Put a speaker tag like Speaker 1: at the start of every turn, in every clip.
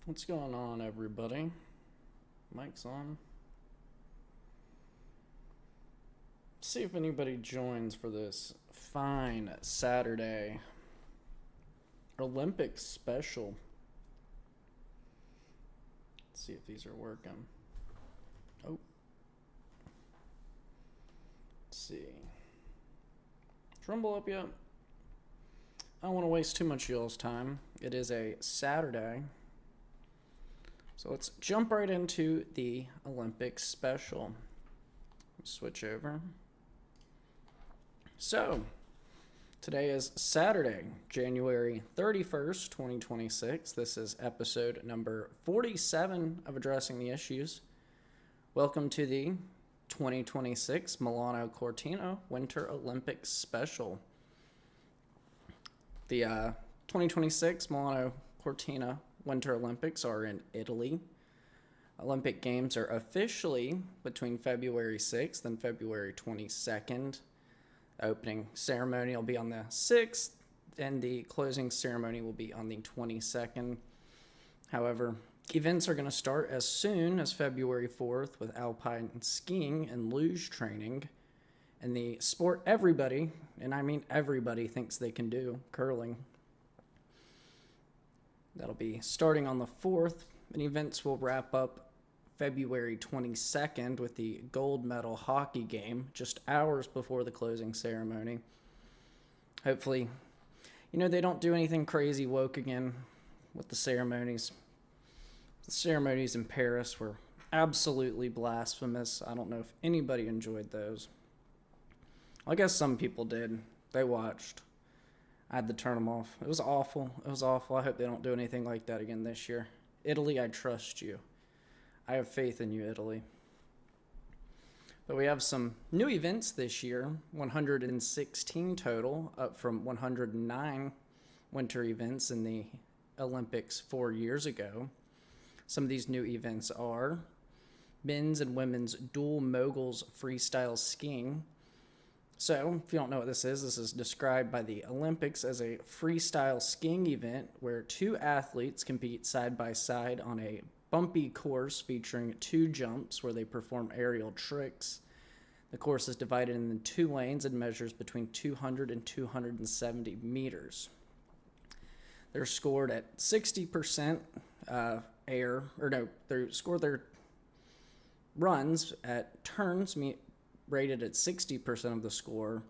Speaker 1: What's going on, everybody? Mic's on. See if anybody joins for this fine Saturday Olympics special. Let's see if these are working. Oh. Let's see. Trumble up yet? I don't want to waste too much of y'all's time. It is a Saturday. So let's jump right into the Olympics special. Switch over. So, today is Saturday, January 31st, 2026. This is episode number 47 of Addressing the Issues. Welcome to the 2026 Milano Cortina Winter Olympics special. The 2026 Milano Cortina Winter Olympics are in Italy. Olympic Games are officially between February 6th and February 22nd. The opening ceremony will be on the 6th, and the closing ceremony will be on the 22nd. However, events are going to start as soon as February 4th with alpine skiing and luge training. And the sport everybody, and I mean everybody, thinks they can do, curling. That'll be starting on the 4th, and events will wrap up February 22nd with the gold medal hockey game, just hours before the closing ceremony. Hopefully, they don't do anything crazy woke again with the ceremonies. The ceremonies in Paris were absolutely blasphemous. I don't know if anybody enjoyed those. I guess some people did. They watched. I had to turn them off. It was awful. I hope they don't do anything like that again this year. Italy, I trust you. I have faith in you, Italy. But we have some new events this year, 116 total, up from 109 winter events in the Olympics 4 years ago. Some of these new events are men's and women's dual moguls freestyle skiing. So, if you don't know what this is described by the Olympics as a freestyle skiing event where two athletes compete side by side on a bumpy course featuring two jumps where they perform aerial tricks. The course is divided into two lanes and measures between 200 and 270 meters. They're scored at 60% they score their runs at turns rated at 60% of the score,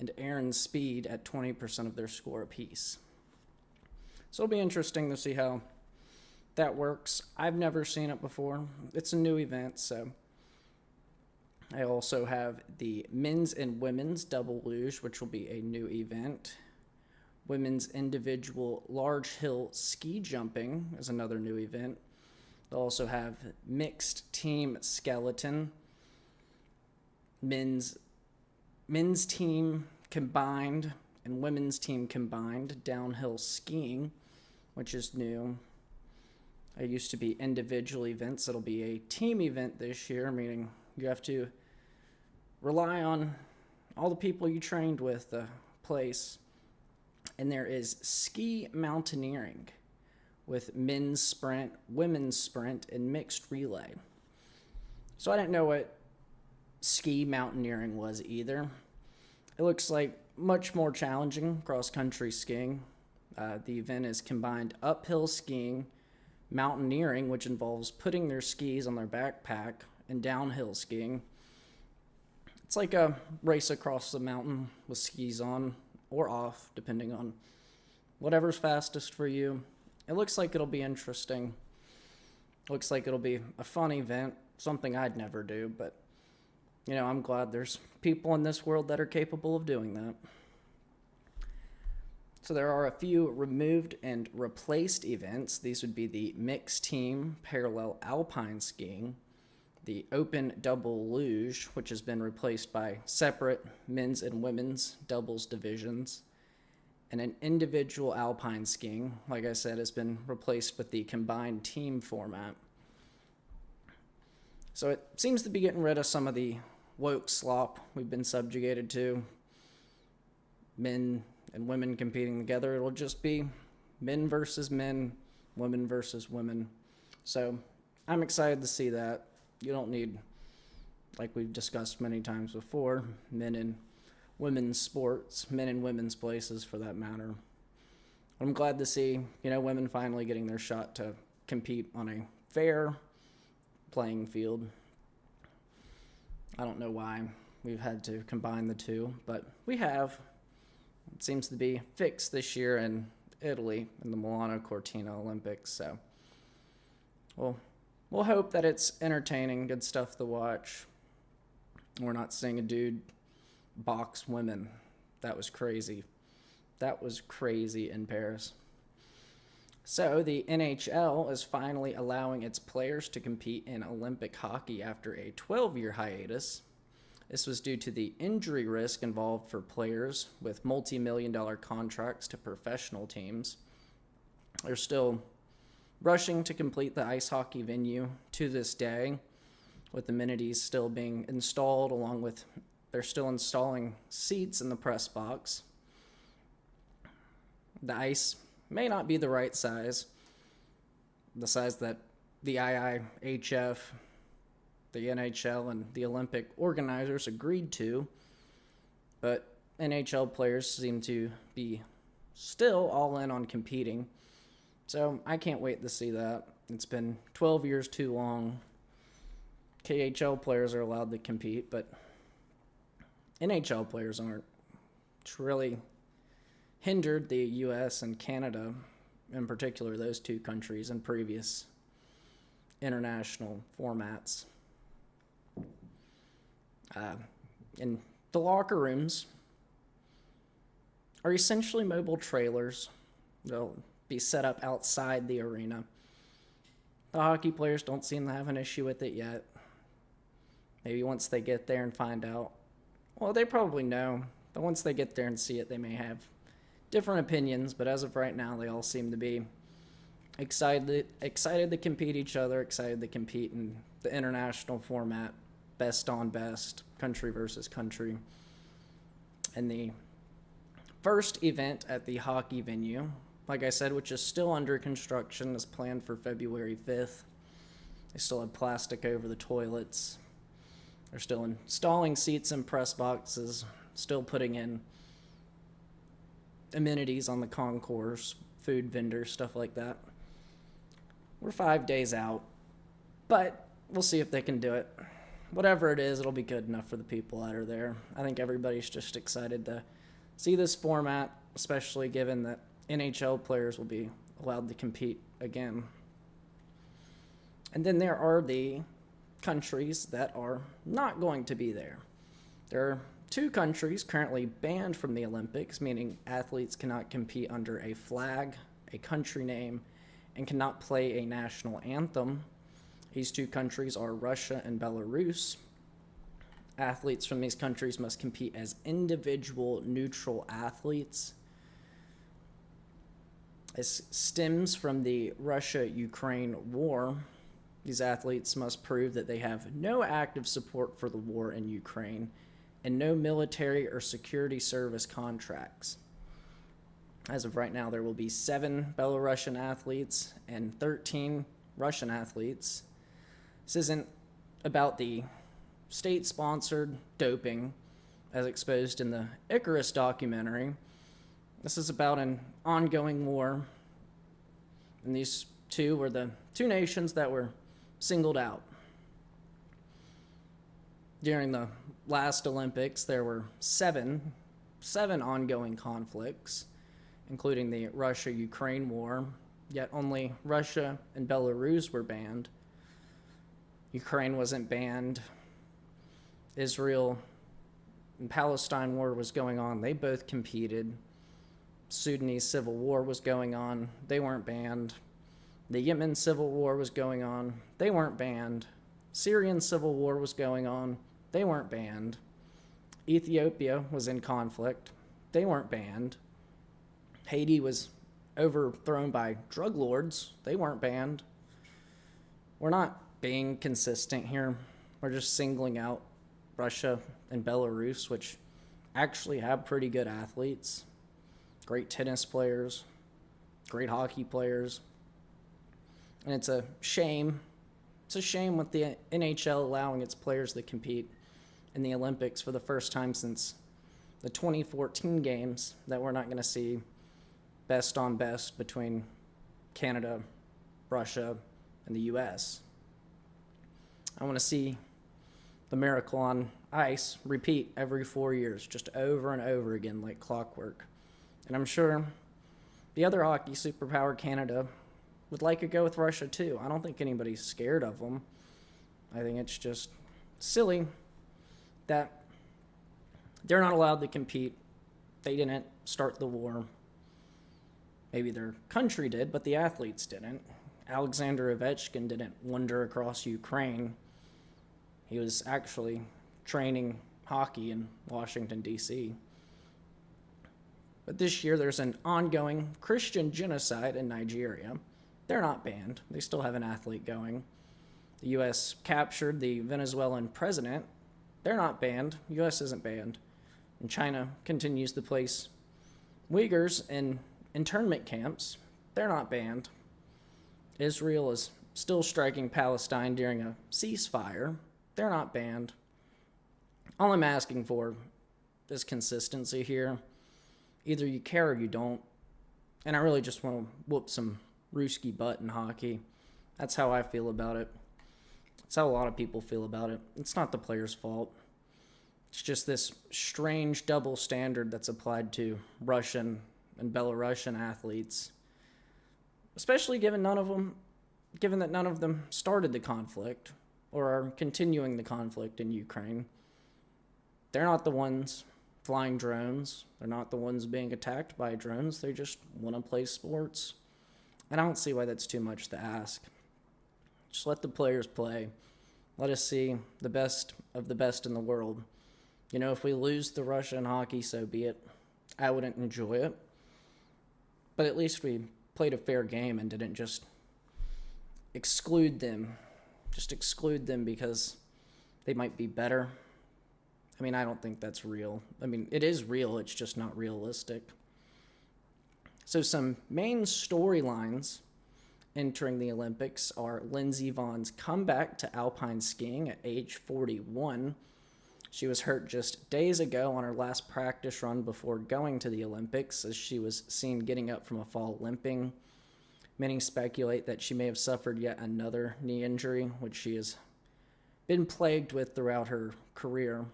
Speaker 1: and air and speed at 20% of their score apiece. So it'll be interesting to see how that works. I've never seen it before. It's a new event, so. I also have the men's and women's double luge, which will be a new event. Women's individual large hill ski jumping is another new event. They'll also have mixed team skeleton, men's team combined and women's team combined downhill skiing, which is new. It used to be individual events. It'll be a team event this year, meaning you have to rely on all the people you trained with to place. And there is ski mountaineering with men's sprint, women's sprint, and mixed relay. So I didn't know what ski mountaineering was either. It looks like much more challenging cross-country skiing. The event is combined uphill skiing, mountaineering, which involves putting their skis on their backpack, and downhill skiing. It's like a race across the mountain with skis on or off, depending on whatever's fastest for you. It looks like it'll be interesting. Looks like it'll be a fun event, something I'd never do, but I'm glad there's people in this world that are capable of doing that. So there are a few removed and replaced events. These would be the mixed team parallel alpine skiing, the open double luge, which has been replaced by separate men's and women's doubles divisions, and an individual alpine skiing, like I said, has been replaced with the combined team format. So it seems to be getting rid of some of the woke slop we've been subjugated to. Men and women competing together. It'll just be men versus men, women versus women. So I'm excited to see that. You don't need, like we've discussed many times before, men and women's sports, men and women's places for that matter. I'm glad to see, women finally getting their shot to compete on a fair playing field. I don't know why we've had to combine the two, but we have. It seems to be fixed this year in Italy in the Milano Cortina Olympics, so we'll hope that it's entertaining, good stuff to watch. We're not seeing a dude box women. That was crazy. That was crazy in Paris. So the NHL is finally allowing its players to compete in Olympic hockey after a 12-year hiatus. This was due to the injury risk involved for players with multi-million-dollar contracts to professional teams. They're still rushing to complete the ice hockey venue to this day, with amenities still being installed, along with they're still installing seats in the press box. The ice may not be the right size, the size that the IIHF, the NHL, and the Olympic organizers agreed to, but NHL players seem to be still all in on competing, so I can't wait to see that. It's been 12 years too long. KHL players are allowed to compete, but NHL players aren't. It's really hindered the US and Canada, in particular those two countries, in previous international formats. And the locker rooms are essentially mobile trailers. They'll be set up outside the arena. The hockey players don't seem to have an issue with it yet. Maybe once they get there and find out. Well, they probably know, but once they get there and see it, they may have different opinions, but as of right now, they all seem to be excited to compete each other, excited to compete in the international format, best on best, country versus country. And the first event at the hockey venue, like I said, which is still under construction, is planned for February 5th. They still have plastic over the toilets. They're still installing seats and press boxes, still putting in amenities on the concourse, food vendors, stuff like that. We're 5 days out, but we'll see if they can do it. Whatever it is, it'll be good enough for the people that are there. I think everybody's just excited to see this format, especially given that NHL players will be allowed to compete again. And then there are the countries that are not going to be there. There are 2 countries currently banned from the Olympics, meaning athletes cannot compete under a flag, a country name, and cannot play a national anthem. These 2 countries are Russia and Belarus. Athletes from these countries must compete as individual neutral athletes. This stems from the Russia-Ukraine war. These athletes must prove that they have no active support for the war in Ukraine and no military or security service contracts. As of right now, there will be 7 Belarusian athletes and 13 Russian athletes. This isn't about the state-sponsored doping as exposed in the Icarus documentary. This is about an ongoing war, and these 2 were the 2 nations that were singled out. During the last Olympics, there were seven ongoing conflicts, including the Russia-Ukraine war, yet only Russia and Belarus were banned. Ukraine wasn't banned. Israel and Palestine war was going on. They both competed. Sudanese civil war was going on. They weren't banned. The Yemen civil war was going on. They weren't banned. Syrian civil war was going on. They weren't banned. Ethiopia was in conflict. They weren't banned. Haiti was overthrown by drug lords. They weren't banned. We're not being consistent here. We're just singling out Russia and Belarus, which actually have pretty good athletes, great tennis players, great hockey players. And it's a shame. It's a shame with the NHL allowing its players to compete in the Olympics for the first time since the 2014 games that we're not going to see best on best between Canada, Russia, and the U.S. I want to see the miracle on ice repeat every 4 years, just over and over again like clockwork. And I'm sure the other hockey superpower, Canada, would like a go with Russia too. I don't think anybody's scared of them. I think it's just silly that they're not allowed to compete. They didn't start the war. Maybe their country did, but the athletes didn't. Alexander Ovechkin didn't wander across Ukraine. He was actually training hockey in Washington, D.C. But this year there's an ongoing Christian genocide in Nigeria. They're not banned. They still have an athlete going. The U.S. captured the Venezuelan president. They're not banned. The U.S. isn't banned. And China continues to place Uyghurs in internment camps. They're not banned. Israel is still striking Palestine during a ceasefire. They're not banned. All I'm asking for is consistency here. Either you care or you don't. And I really just want to whoop some Ruski butt in hockey. That's how I feel about it. That's how a lot of people feel about it. It's not the players' fault. It's just this strange double standard that's applied to Russian and Belarusian athletes, especially given that none of them started the conflict or are continuing the conflict in Ukraine. They're not the ones flying drones. They're not the ones being attacked by drones. They just want to play sports. And I don't see why that's too much to ask. Just let the players play. Let us see the best of the best in the world. You know, if we lose the Russian hockey, so be it. I wouldn't enjoy it. But at least we played a fair game and didn't just exclude them. Just exclude them because they might be better. I mean, I don't think that's real. I mean, it is real, it's just not realistic. So some main storylines entering the Olympics are Lindsey Vonn's comeback to alpine skiing at age 41. She was hurt just days ago on her last practice run before going to the Olympics, as she was seen getting up from a fall limping. Many speculate that she may have suffered yet another knee injury, which she has been plagued with throughout her career.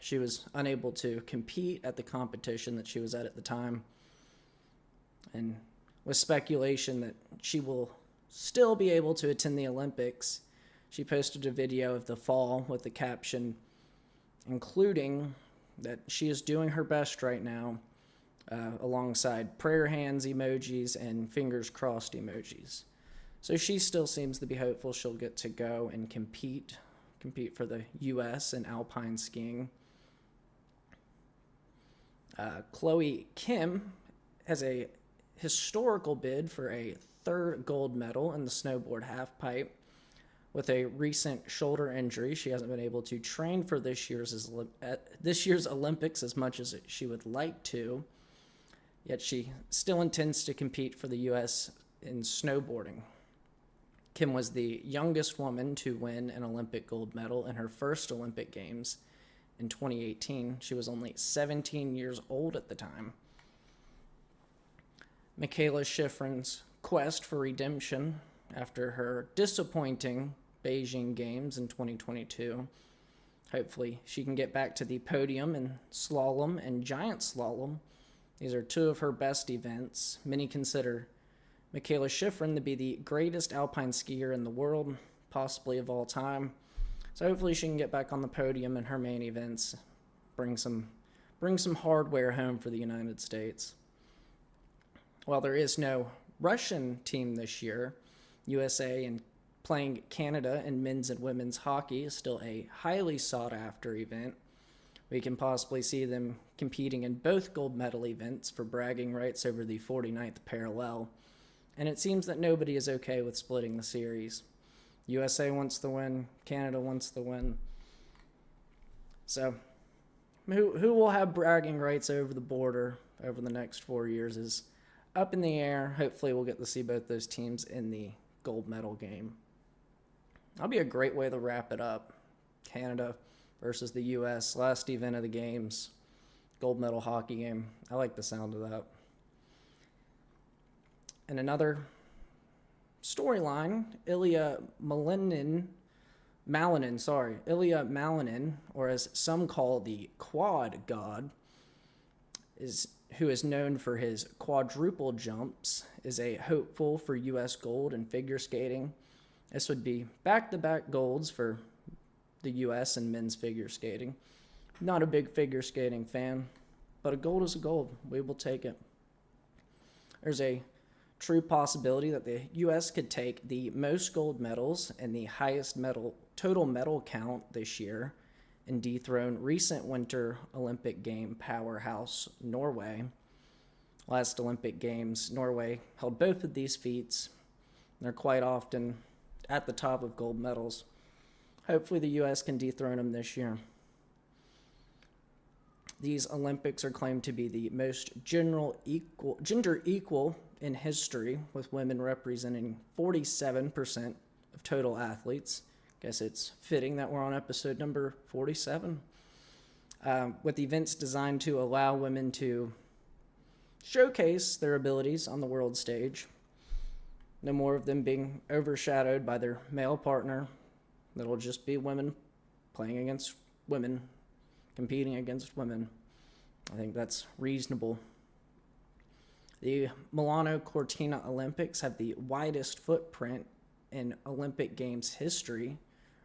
Speaker 1: She was unable to compete at the competition that she was at the time, and with speculation that she will still be able to attend the Olympics, she posted a video of the fall with the caption including that she is doing her best right now, alongside prayer hands emojis and fingers crossed emojis. So she still seems to be hopeful she'll get to go and compete for the U.S. in alpine skiing. Chloe Kim has a historical bid for a third gold medal in the snowboard halfpipe. With a recent shoulder injury, she hasn't been able to train for this year's Olympics as much as she would like to, yet she still intends to compete for the U.S. in snowboarding. Kim was the youngest woman to win an Olympic gold medal in her first Olympic Games in 2018. She was only 17 years old at the time. Michaela Schifrin's quest for redemption after her disappointing Beijing Games in 2022. Hopefully she can get back to the podium in slalom and giant slalom. These are two of her best events. Many consider Michaela Schifrin to be the greatest alpine skier in the world, possibly of all time. So hopefully she can get back on the podium in her main events, bring some hardware home for the United States. While there is no Russian team this year, USA and playing Canada in men's and women's hockey is still a highly sought-after event. We can possibly see them competing in both gold medal events for bragging rights over the 49th parallel. And it seems that nobody is okay with splitting the series. USA wants the win, Canada wants the win. So who will have bragging rights over the border over the next 4 years is up in the air. Hopefully we'll get to see both those teams in the gold medal game. That'll be a great way to wrap it up. Canada versus the U.S., last event of the games, gold medal hockey game. I like the sound of that. And another storyline, Ilya Malinin, or as some call the Quad God, who is known for his quadruple jumps, is a hopeful for U.S. gold in figure skating. This would be back-to-back golds for the U.S. in men's figure skating. Not a big figure skating fan, but a gold is a gold. We will take it. There's a true possibility that the U.S. could take the most gold medals and the highest total medal count this year and dethrone recent Winter Olympic game powerhouse Norway. Last Olympic Games, Norway held both of these feats. They're quite often at the top of gold medals. Hopefully the U.S. can dethrone them this year. These Olympics are claimed to be the most gender equal in history, with women representing 47% of total athletes. Guess it's fitting that we're on episode number 47. With events designed to allow women to showcase their abilities on the world stage. No more of them being overshadowed by their male partner. It'll just be women playing against women, competing against women. I think that's reasonable. The Milano Cortina Olympics have the widest footprint in Olympic Games history,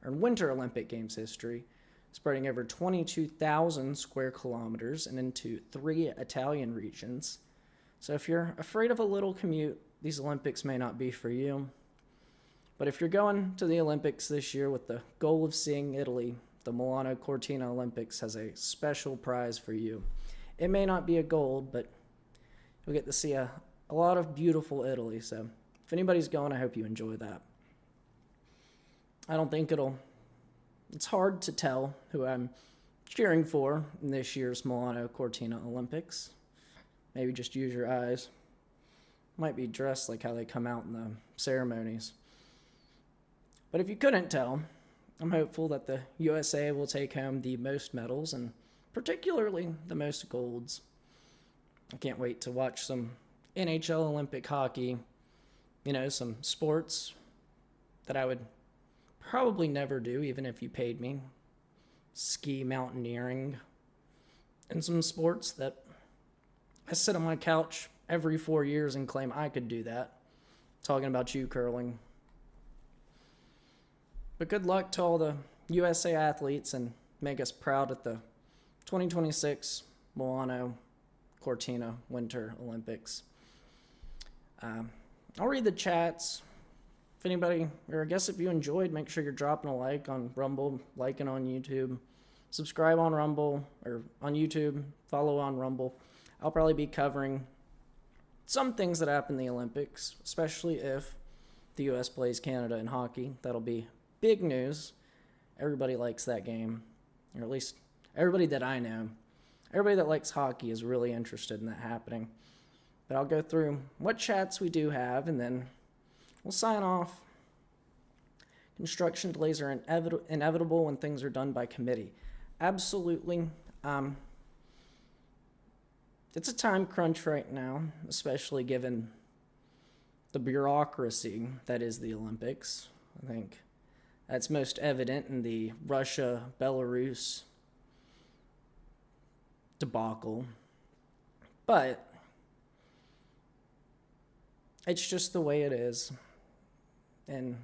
Speaker 1: or in Winter Olympic Games history, spreading over 22,000 square kilometers and into 3 Italian regions. So if you're afraid of a little commute, these Olympics may not be for you. But if you're going to the Olympics this year with the goal of seeing Italy, the Milano Cortina Olympics has a special prize for you. It may not be a gold, but you'll get to see a lot of beautiful Italy. So if anybody's going, I hope you enjoy that. I don't think it's hard to tell who I'm cheering for in this year's Milano Cortina Olympics. Maybe just use your eyes. Might be dressed like how they come out in the ceremonies. But if you couldn't tell, I'm hopeful that the USA will take home the most medals and particularly the most golds. I can't wait to watch some NHL Olympic hockey, some sports that I would probably never do even if you paid me. Ski mountaineering, and some sports that I sit on my couch every 4 years and claim I could do that. Talking about you, curling. But good luck to all the USA athletes and make us proud at the 2026 Milano Cortina Winter Olympics. I'll read the chats. If anybody, or I guess if you enjoyed, make sure you're dropping a like on Rumble, liking on YouTube, subscribe on Rumble, or on YouTube, follow on Rumble. I'll probably be covering some things that happen in the Olympics, especially if the U.S. plays Canada in hockey. That'll be big news. Everybody likes that game, or at least everybody that I know. Everybody that likes hockey is really interested in that happening. But I'll go through what chats we do have, and then we'll sign off. Construction delays are inevitable when things are done by committee. Absolutely. It's a time crunch right now, especially given the bureaucracy that is the Olympics. I think that's most evident in the Russia-Belarus debacle. But it's just the way it is. And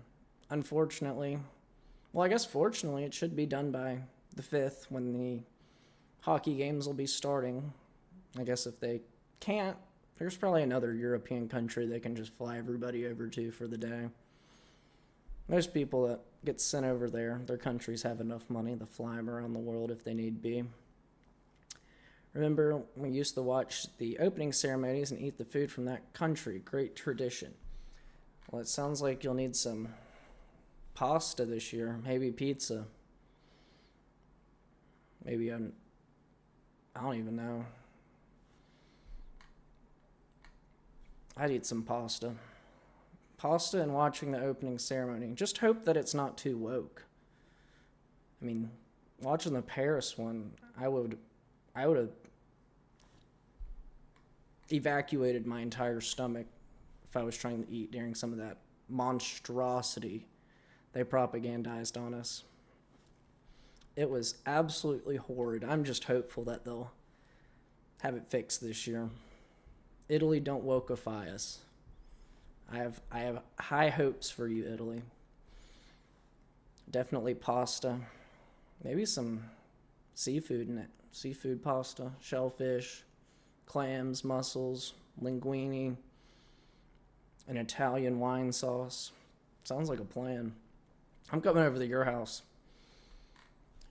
Speaker 1: unfortunately, well, I guess fortunately, it should be done by the 5th when the hockey games will be starting. I guess if they can't, there's probably another European country they can just fly everybody over to for the day. Most people that get sent over there, their countries have enough money to fly them around the world if they need be. Remember, we used to watch the opening ceremonies and eat the food from that country. Great tradition. Well, it sounds like you'll need some pasta this year. Maybe pizza. Maybe I don't even know. I'd eat some pasta. pasta and watching the opening ceremony. Just hope that it's not too woke. I mean, watching the Paris one, I would have evacuated my entire stomach if I was trying to eat during some of that monstrosity they propagandized on us. It was absolutely horrid. I'm just hopeful that they'll have it fixed this year. Italy, don't wokeify us. I have high hopes for you, Italy. Definitely pasta. Maybe some seafood in it. Seafood pasta, shellfish, clams, mussels, linguine, an Italian wine sauce. Sounds like a plan. I'm coming over to your house.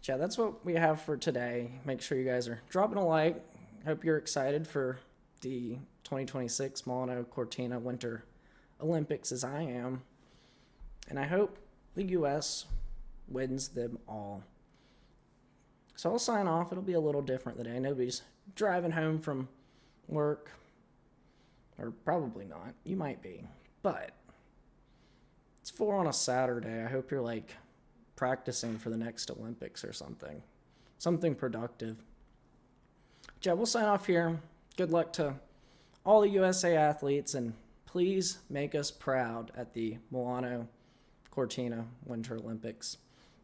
Speaker 1: Yeah, that's what we have for today. Make sure you guys are dropping a like. Hope you're excited for the 2026 Milano Cortina Winter Olympics as I am. And I hope the U.S. wins them all. So I'll sign off. It'll be a little different today. Nobody's driving home from work. Or probably not. You might be. But it's 4 on a Saturday. I hope you're like practicing for the next Olympics or something. Something productive. Yeah, we'll sign off here. Good luck to all the USA athletes, and please make us proud at the Milano Cortina Winter Olympics.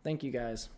Speaker 1: Thank you, guys.